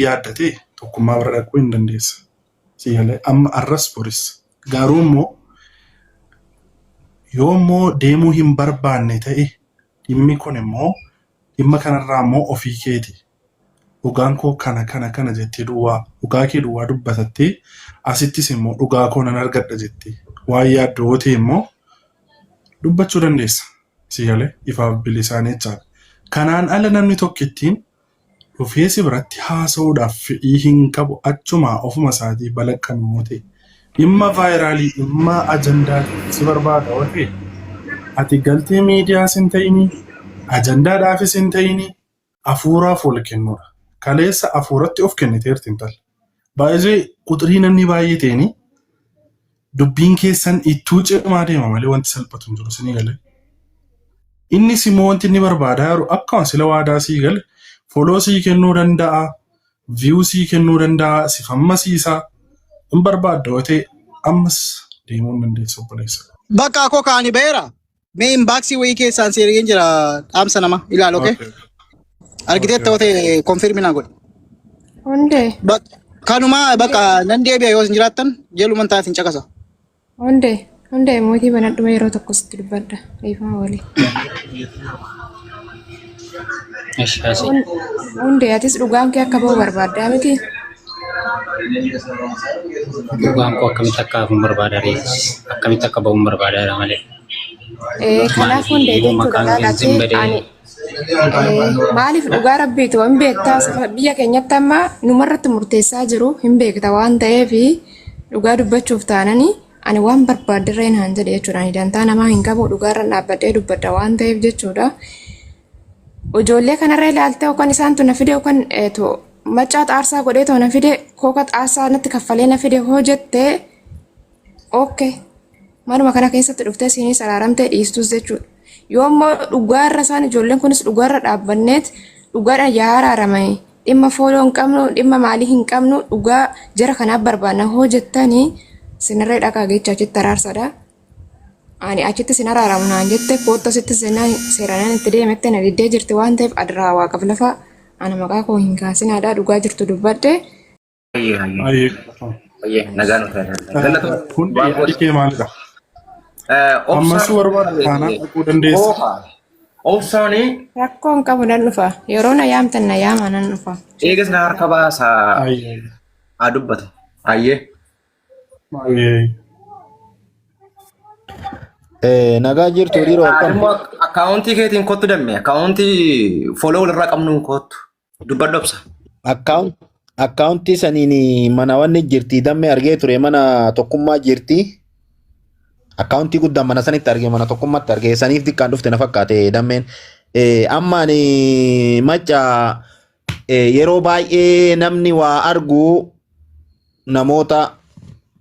yaaddatee tokkummaa bira dhaquu hin dandeessa. Siyalee amma arras boris garuu immoo yoo immoo deemuu hin barbaanne ta'e dhimmi kun immoo dhimma kanarraa immoo ofii keeti. Dhugaan koo kana jettee dhugaa kee duwwaa dubbatattee asittis immoo dhugaa koo nan argadha jettee waan yaaddoo ta'e immoo dubbachuu dandeessa. Siyalee ifaaf bilisaanii jechaadha. Kanaan ala namni tokkittiin dhufeessi biratti haasa'uudhaaf fedhii hin qabu achumaa ofuma isaatii balaqqamoo ta'e dhimma vaayiraalii dhimma ajandaa si barbaada yoo ta'e ati galtee miidiyaas hin ta'ini ajandaadhaafis hin ta'ini hafuuraaf ol kennuudha. Kaleessa hafuuratti of kenniteerti intalli. Baay'ee quxirii namni baay'ee ta'ini dubbiin keessan ittuu cimaa deema malee wanti salphatu hin jiru sinii galee. Innis immoo wanti inni barbaadaa jiru akkuma sila waadaa sii gale foloo sii kennuu danda'a, viyuu sii kennuu danda'a, si fammasiisaa hin barbaadda yoo ta'e ammas deemuu hin dandeessu obboleessa. Bakka akkoo kaanii beera. Mee inbaaksii wayii keessaan seereen jira dhaamsa nama ilaalo kee. Argiteetta yoo ta'e konfirminaa godhe. Hundee. Kanuma bakka nan deebi'a yoo isin jiraattan jeeluman taasiin caqasa. Hundee mootii banadhuma yeroo tokko sitti dubbadda dhiifama walii. Hundee atis dhugaan kee akka bahu barbaaddaa miti. Dhugaan koo akkamitti akka hafuun barbaada ree akkamitti akka ba'uun barbaada malee. Kanaaf hundee jechuudha laalatee ani maaliif dhugaa rabbiitu hin beektaa biyya keenyatti amma numarratti murteessaa jiru hin beekta waan ta'eef dhugaa dubbachuuf taananii ani waan barbaaddirree naan jedhe jechuudha ani dantaa namaa hin qabu dhugaarra dhaabbadhee dubbadha waan ta'eef jechuudha. Ijoollee kanarra ilaaltee yookaan isaantu na fide yookaan maccaa xaarsaa godhee too na fide kooka xaarsaa natti kaffalee na fide hoo jettee ookee manuma kana keessatti dhuftee siinii saraaramtee dhiistus jechuudha. Yoo immoo dhugaarra isaan ijoolleen kunis dhugaarra dhaabbanneet dhugaadha yaaraaramanii dhimma fooloo hin qabnu dhimma maalii hin qabnu dhugaa jara kanaaf barbaanna hoo jettanii sinarree dhaqaa geecha achitti araarsadha. Ani achitti sin araaramu naan jette kootta sitti seeranaan itti deemette na diddee jirti waan ta'eef adiraa waaqaf lafa ana maqaa koo hin kaasinaadha dhugaa jirtu dubbadde. Nagaan of Hundi yaadikee maalidha? Ammas barbaada taanaan dhaquu dandeessa. Obsaanii Rakkoon qabu nan dhufa yeroo na yaamtan na yaama nan dhufa. eegas na harka baasaa haa dubbatu. Ayyee. Nagaa jirtu dhiiroo akkam? Akkaawuntii keetiin kottu damme akkaawuntii foloo walirraa qabnuun kottu dubbadhu obsa. Akkaawuntii saniin mana wanni jirti damme argee ture mana tokkummaa jirti. Akkaawuntii guddaan mana sanitti argee mana tokkummaatti argee saniif xiqqaan dhufte na fakkaate dammeen. Amma ani macca yeroo baay'ee namni waa argu namoota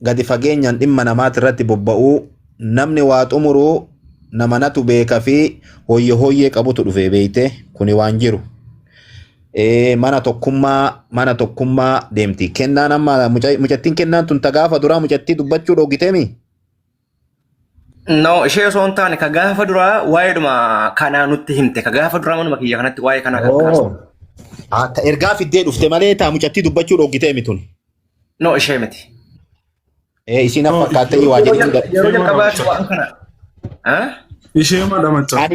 gadi fageenyaan dhimma namaati irratti bobba'uu namni waa xumuru nama natu beeka fi hoyyee qabutu dhufe beeyte kuni waan jiru. Mana tokkummaa deemti. Kennaan amma mucattiin kennaan tun gaafa duraa mucattii dubbachuu dhoggiteemi? No, ishee osoo hin taane ka gaafa duraa waa'eedhuma kanaa nutti himte ka gaafa duraa manuma kiyya kanatti waa'ee kanaa gargaaru. Ergaa fiddee dhufte malee taa mucattii dubbachuu dhoggiteemi tun? No, ishee miti. Isiin akka fakkaattee waa jedhanii yeroo jalqabaatti waan kana. Ishee madamacha.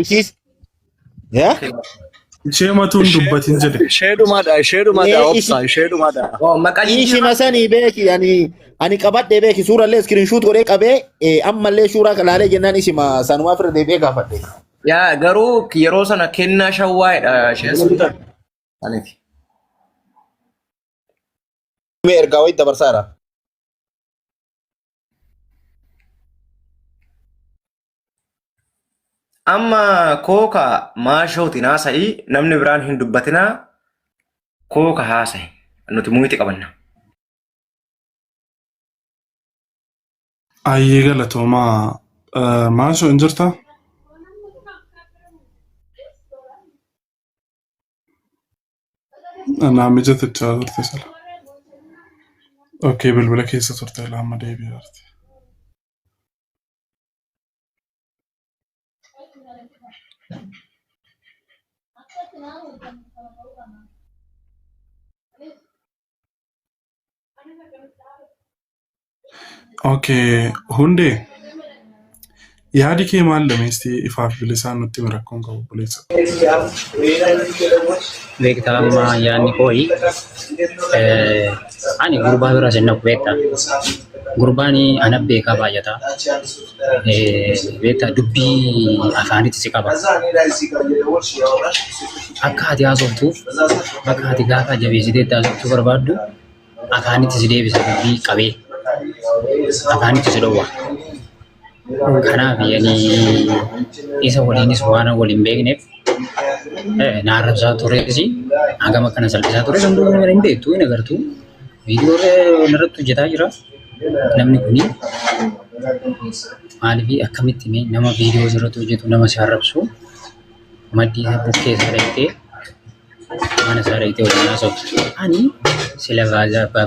Ishee matuun dubbatin jedhe. Isheedhumaadha obsa isheedhumaadha. Ishima sanii beeki ani qabadhee beeki suurallee iskiriinshuut godhee qabee ammallee suuraa kalaalee jennaan ishima sanumaaf irra deebi'ee gaafadhe. Yaa garuu yeroo sana kennaa shawwaa'edha isheen sun. Ergaa wayii dabarsaara. Amma kooka maashootiin haasa'i namni biraan hin dubbatinaa kooka haasa'i nuti muyiti qabanna. Ayyee galatoomaa maashoo hin jirtaa? Naa mijatichaa turte sala. Okkee bilbila keessa turte laamma deebi'aa jirti. Okay, hundee yaadi kee maal lameesti ifaaf bilisaan nutti mirakkoon qabu buleessa. Beektaa amma yaadni kooyi ani gurbaa bira jennaku beektaa. Gurbaani ana beekaa baay'ata. Beektaa dubbii afaanitti si qaba. Akka ati haasoftuuf akka ati gaafa jabeessitee haasoftuu barbaaddu afaanitti si deebisa dubbii qabee. Afaanitti si dhowwa. Kanaaf ani isa waliinis waan waliin beekneef naarrabsaa tureesi hagama kana salphisaa ture kan duuba hin beektu hin agartu viidiyoo irratti hojjetaa jira namni kuni maaliif akkamitti nama viidiyoo irratti hojjetu nama si arrabsu maddii bukkee isaa dhaqxee mana isaa dhaqxee waliin haasoftu ani sila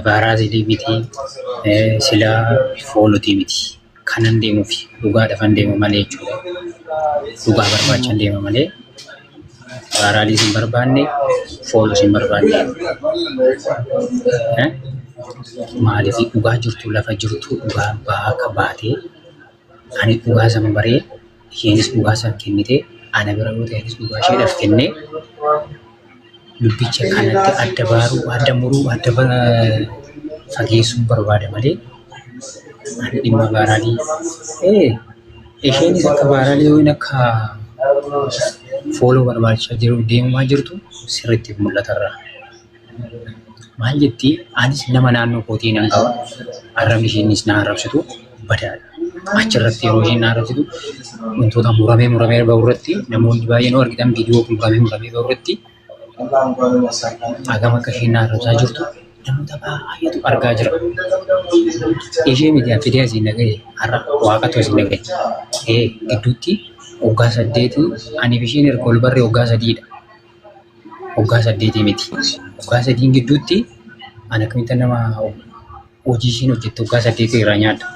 baaraazilii miti sila foolotii miti. Kanan deemuu fi dhugaa dafan deemu malee jechuudha. Dhugaa barbaachan deema malee baaraalii sin barbaanne fooloo sin barbaanne. Maaliif dhugaa jirtu lafa jirtu dhugaa akka baatee ani dhugaa sana baree isheenis dhugaa sana kennitee ana bira yoo ta'es dhugaa isheedhaaf kennee dubbicha kanatti adda baaruu adda muruu adda fageessuun barbaada malee ani dhimma baaraalii isheenis akka baaraalii yoo akka fooloo barbaacha jiru deemaa jirtu sirriitti mul'atarra. Maal jetti anis nama naannoo kootii nan qaba arrabni isheenis na arrabsitu badaadha. Achirratti yeroo isheen na arrabsitu wantoota muramee bahurratti namoonni baay'een argitan viidiyoo muramee bahurratti agam akka isheen na arrabsaa jirtu namoota baay'eetu argaa jira. Ishee miti fidee asiin nagaye har'a waaqatu asiin nagaye. Gidduutti waggaa 8 ani fi isheen erga ol barree waggaa 3dha. Waggaa 8 miti. Waggaa 3 gidduutti ani akkamitti nama hojii isheen hojjette waggaa 8 irraa nyaadha.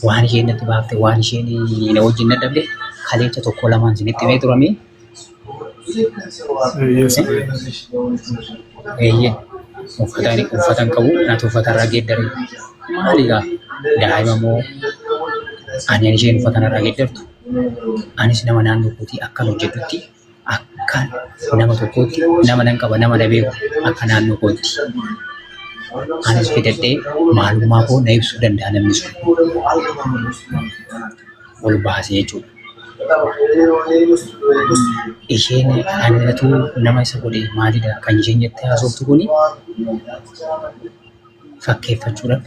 Waan isheen natti baafte waan isheen na wajjin na dhabde kaleecha tokko lamaan isinitti himee turame. Uffatan qabu naatu uffatarraa geeddaree maaligaa daa'ima moo ani isheen uffatanarraa geeddartu anis nama naannoo kootii akkan hojjedhutti akka nama tokkootti nama nan qaba nama na beeku akka naannoo kootti anis fidadhee maalummaa koo na ibsuu danda'a namni sun ol baasee jechuudha. Isheen anatu nama isa godhe maalidha kan isheen jettee haasoftu kuni fakkeeffachuudhaaf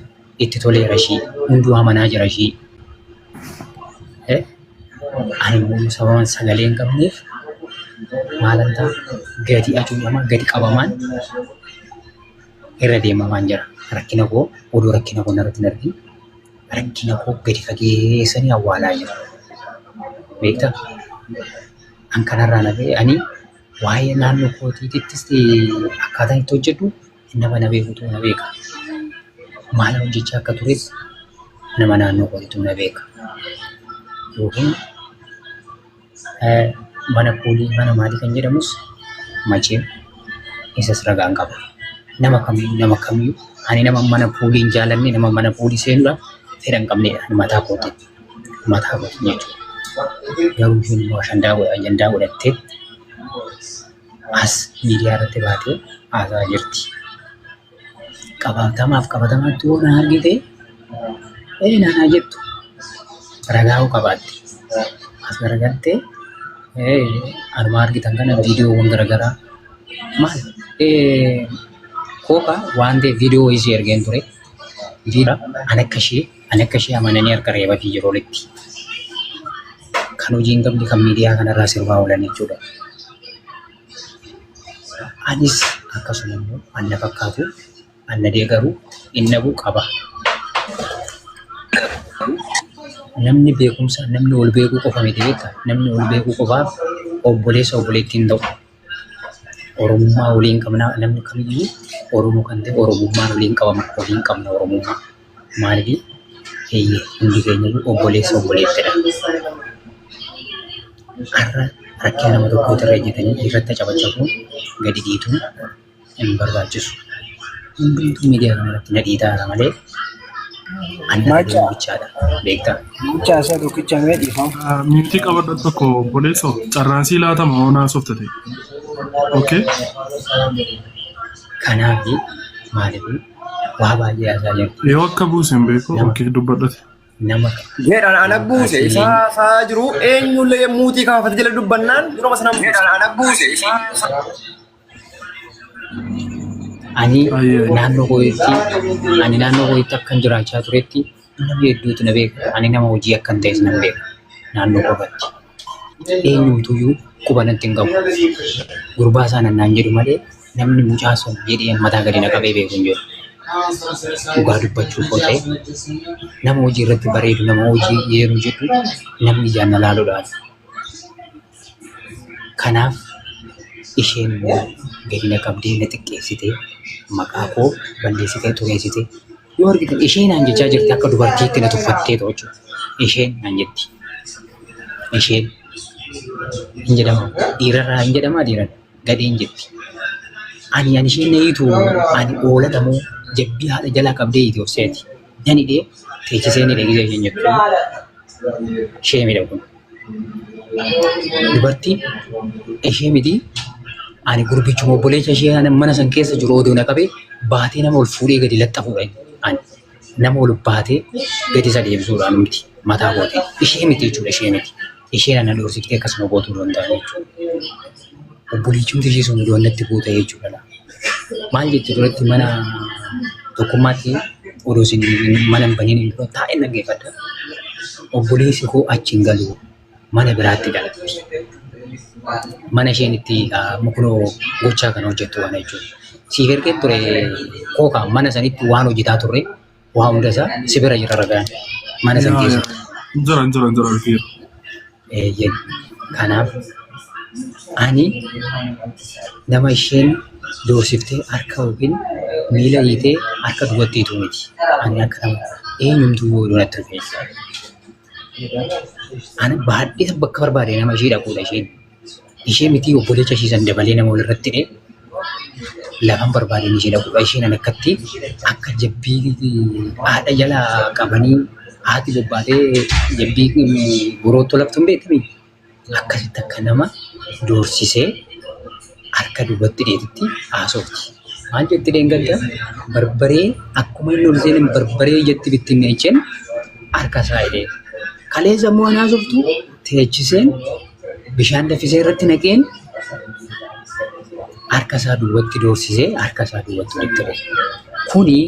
itti toleera ishii hunduu amanaa jira ishii. Ani immoo sababa sagalee hin qabneef maalan ta'a gadi acuudhama gadi qabamaan irra deemamaan jira. Rakkina koo oduu rakkina koo narratti darbii rakkina koo gadi fageessanii awwaalaa jira. Beektaa? An kanarraa nafee ani waa'ee naannoo kootiittis akkaataan itti hojjedhu nama na beekutu na beeka. Maal hojjechaa akka tures nama naannoo kootiitu na beeka. Yookiin mana puulii mana maalii kan jedhamus macheen isas ragaan qaba. Nama kamiyyuu ani nama mana puulii hin jaalanne nama mana puulii seenuudhaaf fedha hin qabnedha mataa kootiin jechuudha. Garuu isheen immoo ajandaa godhattee as miidiyaa irratti baatee haasaa jirti. Qabatamaatti yoo na argite naanaa jettu ragaa'uu qabaatti. As garagaltee anuma argitan kana viidiyoowwan garaagaraa maal kooka waan ta'eef viidiyoo ishee ergeen ture. An akka ishee amananii harka reebaa jiru olitti. Kan hojii hin qabne kan miidiyaa kanarraa sirbaa oolan jechuudha. Anis akkasuma immoo anna fakkaatu anna deegaruu innabu qaba. Namni beekumsa namni ol beekuu qofa miti beektaa namni ol beekuu qofaaf obboleessa obboleettiin ta'u. Oromummaa waliin qabna namni kamiyyuu Oromoo kan ta'e Oromummaan waliin qabna Oromummaa. Maaliif hundi keenya obboleessa obboleettidha. Har'a rakkina nama tokko irra ejjetanii irratti cabacabuun gadi dhiituun hin barbaachisu. Hundumtuu miidiyaa kanarratti na dhiitaara malee anna bichaadha beektaa. Mucaasaa tokkicha mee dhiifama. Mintii qabadha tokko obboleessoo carraansii laatama hoonaa sooftate. Okay. Kanaaf maaliif waa baay'ee haasaa jirti. Yoo akka buusen beeku okay dubbadhate. Jedhaan ana buuse isaa jiru eenyullee muutii kaafate jala dubbannaan yeroo sana jedhaan ana buuse ani naannoo kootti akkan jiraachaa turetti nama hedduutu na beeka. Ani nama hojii akkan ta'es nan beeka naannoo kootti. Eenyumtuyyuu quba natti hin qabu. Gurbaa isaa nannaan jedhu malee namni mucaa sun jedhee mataa gadi na qabee beeku hin jiru. Dhugaa dubbachuuf yoo ta'e nama hojii irratti bareedu nama hojii yeroo jedhu namni ijaan na laaluudhaan. Kanaaf isheen gadi na qabdee na xiqqeessitee maqaa koo balleessitee xureessitee yoo argitan isheen naan jechaa jirti akka dubartiitti na tuffattee ta'u jechuudha. Isheen naan jetti. Isheen hin jedhama dhiirarraa hin jedhama dhiiran gadheen jetti. Ani isheen na hiitu ani ooladha moo jabbii haadha jalaa qabdee Itoophiyaati. Nani dhee teechisee ni dheegisee isheen jettu. Ishee miidhagu. Dubartiin ishee miti ani gurbichuma obboleessa ishee mana san keessa jiru oduu na qabee baatee nama ol fuudhee gadi laxxafuudha. Ani nama ol baatee gadi isa deebisuudhaan miti mataa goote. Ishee miti jechuudha ishee miti. Isheen ana dhoorsiftee akkasuma gootuu danda'an jechuudha. Obboleettiin ishee sun iddoo buute jechuudha. Maal jetti duratti mana tokkummaatti odoo isin mana hin baniin taa'ee dhaggeeffadha. Obboleessi koo achi hin galu mana biraatti galatti. Mana isheen itti mukunoo gochaa kan hojjettu kana jechuudha. Siif ergee ture kookaan mana sanitti waan hojjetaa turre waa hunda isaa si bira jira ragaan mana san keessatti. Kanaaf ani nama isheen doorsiftee harka yookiin miila hiitee harka dubartiitu miti. Ani akka nama eenyumtuu yoo natti rufeessa. Ani baadhee bakka barbaade nama ishee dhaquudha isheen. Ishee miti obboleecha ishiisan dabalee nama walirratti dhee lafan barbaadeen ishee dhaquudha. Isheen akkatti akka jabbii haadha jala qabanii haati bobbaatee jabbii boroottoo laftuun beekami. Akkasitti akka nama doorsisee harka duubatti dheetitti haasofti. Maal jetti deengadda barbaree akkuma inni ol seenan barbaree jetti bittinne jecheen harka isaa hidhee. Kaleessa immoo ani haasoftu teechiseen bishaan dafisee irratti naqeen harka isaa duubatti doorsisee harka isaa duubatti walitti hidhe. Kuni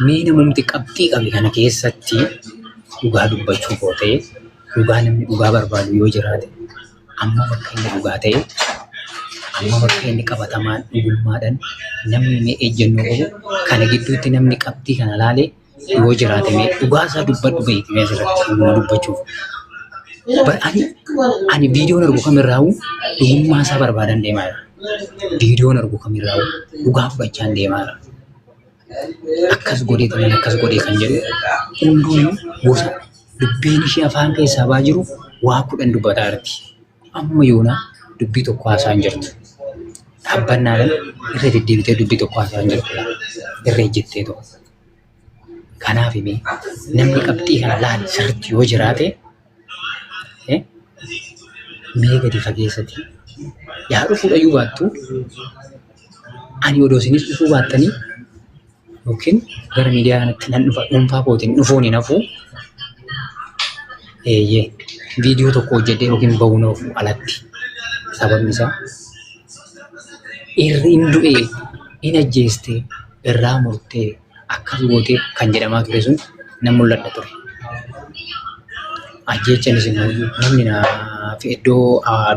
mee namumti qabxii qabe kana keessatti dhugaa dubbachuu koo ta'e dhugaa namni dhugaa barbaadu yoo jiraate amma bakka inni dhugaa ta'e amma bakka inni qabatamaan dhugummaadhaan namni mee ejjennoo qabu kana gidduutti namni qabxii kana laalee yoo jiraate mee dhugaa isaa dubbadhu beekti mee asirratti dubbachuuf. Ani viidiyoon argu kamirraa'u dhugummaa isaa barbaadan deemaa jira. Viidiyoon argu kamirraa'u dhugaa fudhachaan deemaa jira. Akkas godhee kan jedhu hunduun gosa dubbiin ishee afaan keessaa baa jiru waa 10 dubbataa jirti. Amma yoona dubbii tokko haasaa hin jirtu. Dhaabbannaadhaan irra deddeebitee dubbii tokko haasaa hin jirtu. Irra ejjettee tokko. Kanaaf namni qabxii kana laal sirriitti yoo jiraate mee gadi fageessati yaa dhufuudhayyuu baattu ani odoo isinis dhufuu baattanii yookiin gara miidiyaa kanatti nan dhufa dhuunfaa kootiin dhufuun hin hafu viidiyoo tokko hojjedhee yookiin ba'uun oofu alatti sababni isaa irri hin du'ee hin ajjeestee irraa murtee akkas gootee kan jedhamaa ture sun nan mul'adha ture. Ajjechanis immoo namni naaf iddoo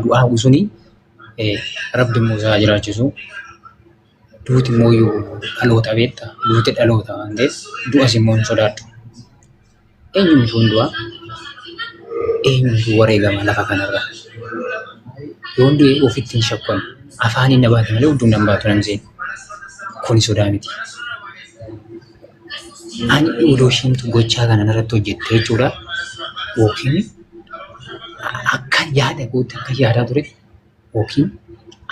du'aa suni rabbi immoo isaa jiraachisu duuti immoo dhaloota beekta duuti dhaloota waan ta'eef du'as immoo hin sodaadhu. Eenyumtuu hundumaa eenyumtuu wareegama lafa kanarra yoon du'e ofitti hin shakkan afaaniin na baate malee hedduun nan baatu nan seen kuni sodaa miti. Ani odoo isheentu gochaa kana irratti hojjette jechuudha. Yookiin akka yaada goote akka yaadaa ture yookiin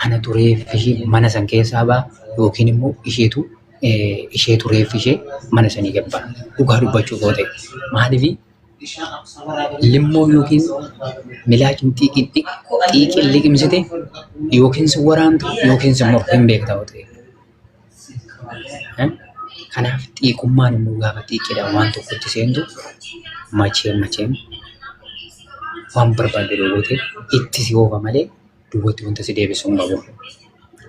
ana tureef ishee mana san keessaa ba'a yookiin immoo ishee tureef ishee mana sanii gabbaa dhugaa dubbachuu koo ta'e maaliif limmoo yookiin milaacin xiiqiin liqimsite yookiin si waraantu yookiin si immoo hin beektaa ta'e. Kanaaf xiiqummaan immoo gaafa xiiqiidhaan waan tokkotti seentu macheem waan barbaadde goote itti si oofa malee duubatti wanta si deebisu hin qabu.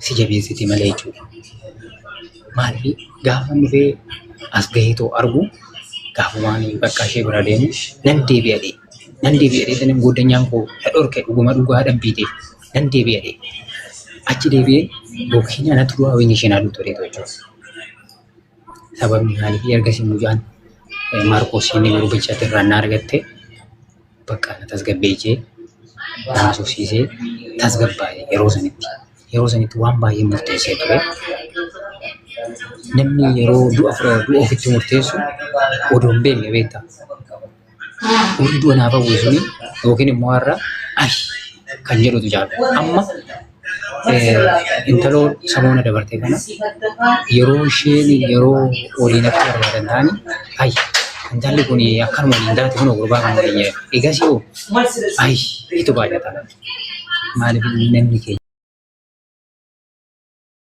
Si jabeessiti malee jechuudha. Maaliif gaafa dhufee as gaheetoo argu gaafumaan bakka ishee bira deemu nan deebi'adhe tanan gooddanyaan koo dhorke dhuguma dhugaa dhabbiiteef nan deebi'adhe achi deebi'ee yookiin anatu du'aa wayini isheen aduu tureetu jechuudha. Sababni maaliif ergasii mucaan Maarqos inni gurbichaatti irraa na argatte bakka na tasgabbeechee na haasofsiisee tasgabbaa'e yeroo sanitti waan baay'ee murteessee ture. Namni yeroo du'a ofitti murteessu odoo hin beekne beektaa. Warri du'a naaf hawwisuni yookiin immoo har'a kan jedhutu jaalu. Amma intaloo samoona dabarte kana yeroo isheen yeroo waliin akka barbaadan ta'anii intalli kun akkanuma waliin taate kun gurbaa kan waliin eegas yoo itu baay'ata maaliif namni keenya